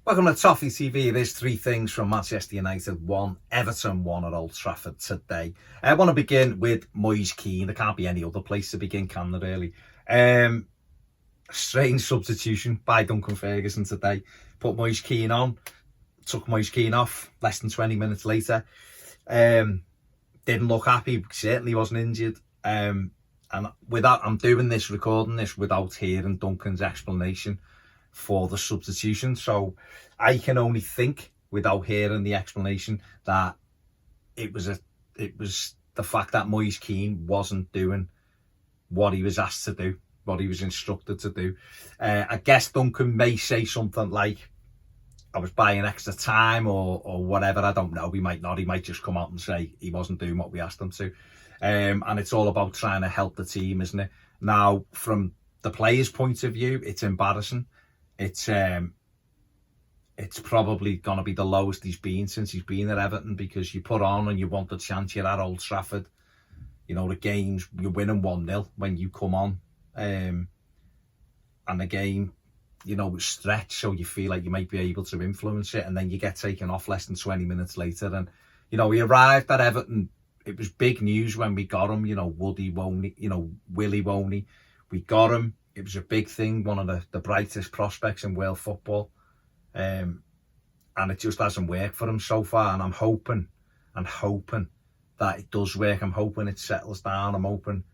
Welcome to Toffee TV. There's three things from Manchester United 1, Everton 1 at Old Trafford today. I want to begin with Moise Kean. There can't be any other place to begin, can there really? Strange substitution by Duncan Ferguson today. Put Moise Kean on, took Moise Kean off less than 20 minutes later. Didn't look happy, certainly wasn't injured. And without, I'm recording this without hearing Duncan's explanation for the substitution, so I can only think without hearing the explanation that it was the fact that Moise Kean wasn't doing what he was asked to do, what he was instructed to do. I guess Duncan may say something like, I was buying extra time or whatever. I don't know, he might not. He might just come out and say he wasn't doing what we asked him to. And it's all about trying to help the team, isn't it? Now, from the player's point of view, it's embarrassing. It's probably going to be the lowest he's been since he's been at Everton, because you put on and you want the chance, you're at Old Trafford. You know, the games, you're winning 1-0 when you come on. And the game, you know, it's stretched, so you feel like you might be able to influence it, and then you get taken off less than 20 minutes later. And, you know, he arrived at Everton. It was big news when we got him, you know, Woody, won't he? You know, Willie, won't he? We got him. It was a big thing, one of the brightest prospects in world football. And it just hasn't worked for him so far. And I'm hoping that it does work. I'm hoping it settles down. I'm hoping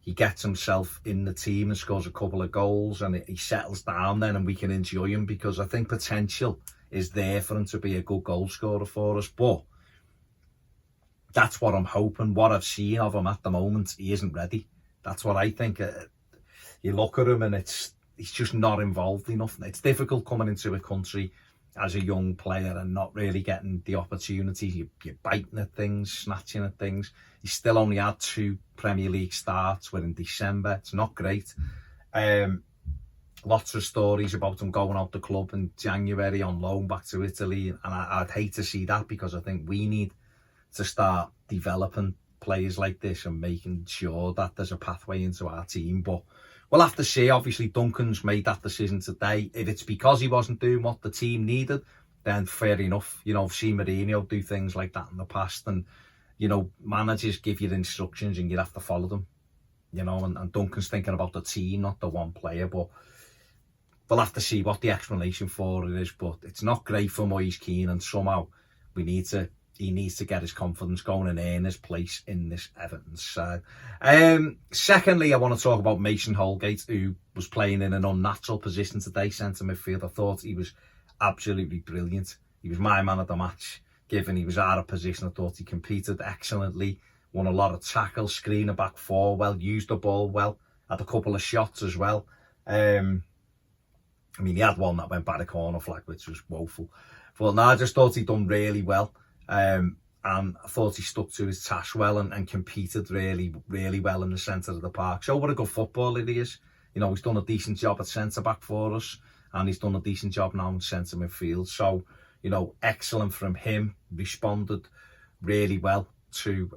he gets himself in the team and scores a couple of goals, and he settles down then and we can enjoy him, because I think potential is there for him to be a good goal scorer for us. But that's what I'm hoping. What I've seen of him at the moment, he isn't ready. That's what I think. You look at him and he's just not involved enough. It's difficult coming into a country as a young player and not really getting the opportunities. You're biting at things, snatching at things. He's still only had 2 Premier League starts. We're in December. It's not great. Lots of stories about him going out the club in January on loan back to Italy. And I'd hate to see that, because I think we need to start developing players like this and making sure that there's a pathway into our team. But we'll have to see. Obviously, Duncan's made that decision today. If it's because he wasn't doing what the team needed, then fair enough. You know, I've seen Mourinho do things like that in the past, and, you know, managers give you instructions and you have to follow them. You know, and Duncan's thinking about the team, not the one player. But we'll have to see what the explanation for it is. But it's not great for Moise Kean, and somehow he needs to get his confidence going and earn his place in this Everton side. Secondly, I want to talk about Mason Holgate, who was playing in an unnatural position today, centre midfield. I thought he was absolutely brilliant. He was my man of the match, given he was out of position. I thought he competed excellently, won a lot of tackles, screening back 4 well, used the ball well, had a couple of shots as well. I mean, he had one that went by the corner flag, which was woeful. But no, I just thought he'd done really well. And I thought he stuck to his task well and competed really, really well in the centre of the park. So what a good footballer he is. You know, he's done a decent job at centre-back for us, and he's done a decent job now in centre midfield. So, you know, excellent from him. Responded really well to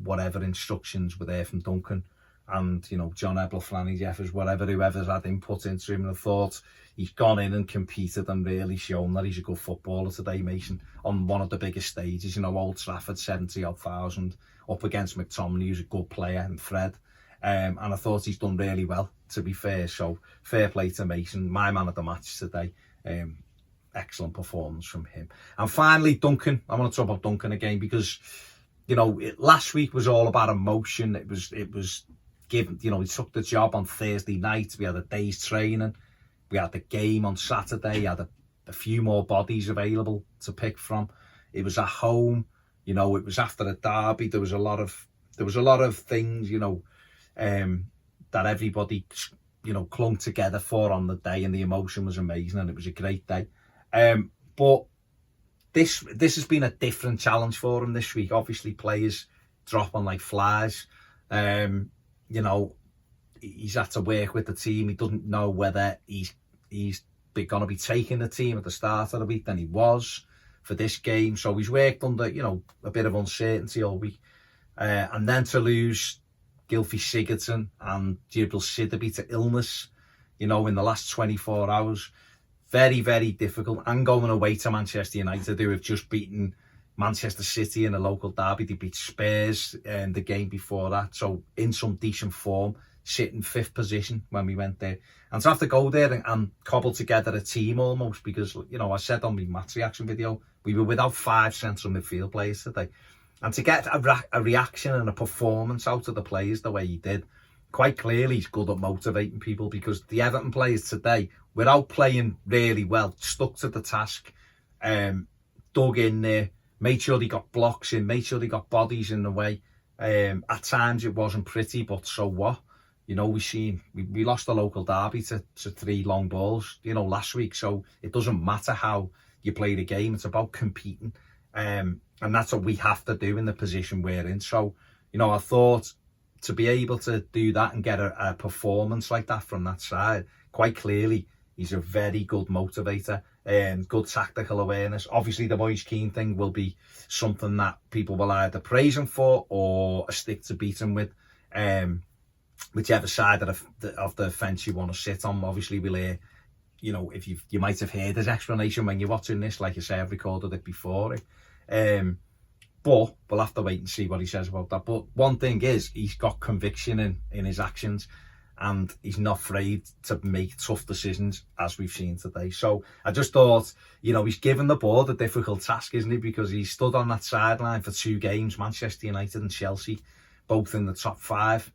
whatever instructions were there from Duncan. And, you know, John Ebler, Flanny Jeffers, whoever's had input into him. And I thought he's gone in and competed and really shown that he's a good footballer today, Mason, on one of the biggest stages. You know, Old Trafford, 70,000, up against McTominay, who's a good player, and Fred. And I thought he's done really well, to be fair. So fair play to Mason, my man of the match today. Excellent performance from him. And finally, Duncan. I want to talk about Duncan again, because, you know, last week was all about emotion. It was given, you know, he took the job on Thursday night. We had a day's training. We had the game on Saturday. He had a few more bodies available to pick from. It was at home. You know, it was after a derby. There was a lot of things, you know, that everybody, you know, clung together for on the day, and the emotion was amazing, and it was a great day. But this has been a different challenge for him this week. Obviously, players dropping like flies. You know, he's had to work with the team. He doesn't know whether he's going to be taking the team at the start of the week than he was for this game. So he's worked under, you know, a bit of uncertainty all week. And then to lose Gylfi Sigurdsson and Jibril Sidibe to illness, you know, in the last 24 hours, Very, very difficult. And going away to Manchester United, who have just beaten Manchester City in a local derby. They beat Spurs the game before that. So in some decent form, sitting 5th position when we went there. And to have to go there and cobble together a team almost, because, you know, I said on my match reaction video, we were without 5 central midfield players today. And to get a reaction and a performance out of the players the way he did, quite clearly he's good at motivating people, because the Everton players today, without playing really well, stuck to the task, dug in there, made sure they got blocks in, made sure they got bodies in the way. At times it wasn't pretty, but so what? You know, we lost the local derby to 3 long balls, you know, last week. So it doesn't matter how you play the game. It's about competing. And that's what we have to do in the position we're in. So, you know, I thought to be able to do that and get a performance like that from that side, quite clearly, he's a very good motivator and good tactical awareness. Obviously, the Moise Keane thing will be something that people will either praise him for or a stick to beat him with. Whichever side of the fence you want to sit on. Obviously, we'll hear, you know, if you might have heard his explanation when you're watching this. Like I say, I've recorded it before. But we'll have to wait and see what he says about that. But one thing is, he's got conviction in his actions, and he's not afraid to make tough decisions, as we've seen today. So I just thought, you know, he's given the board a difficult task, isn't he? Because he stood on that sideline for 2 games, Manchester United and Chelsea, both in the top 5.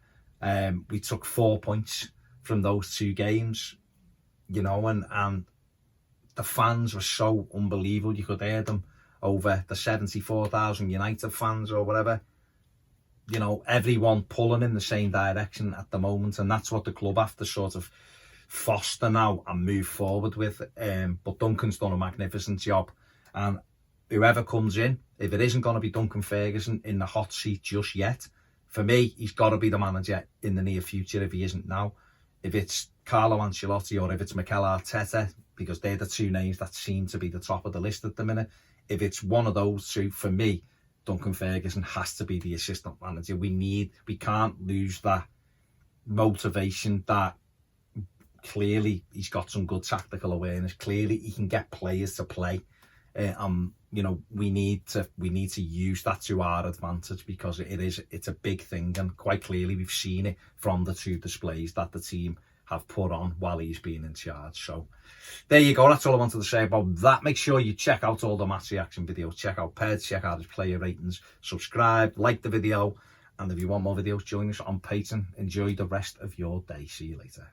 We took 4 points from those 2 games, you know, and the fans were so unbelievable. You could hear them over the 74,000 United fans or whatever. You know, everyone pulling in the same direction at the moment, and that's what the club have to sort of foster now and move forward with. But Duncan's done a magnificent job, and whoever comes in, if it isn't going to be Duncan Ferguson in the hot seat just yet, for me, he's got to be the manager in the near future if he isn't now. If it's Carlo Ancelotti or if it's Mikel Arteta, because they're the 2 names that seem to be the top of the list at the minute. If it's one of those 2, for me, Duncan Ferguson has to be the assistant manager. We can't lose that motivation, that clearly he's got some good tactical awareness. Clearly he can get players to play. You know, we need to use that to our advantage, because it's a big thing, and quite clearly we've seen it from the 2 displays that the team have put on while he's been in charge. So there you go. That's all I wanted to say about that. Make sure you check out all the match reaction videos. Check out Peds, check out his player ratings, subscribe, like the video, and if you want more videos, join us on Patreon. Enjoy the rest of your day. See you later.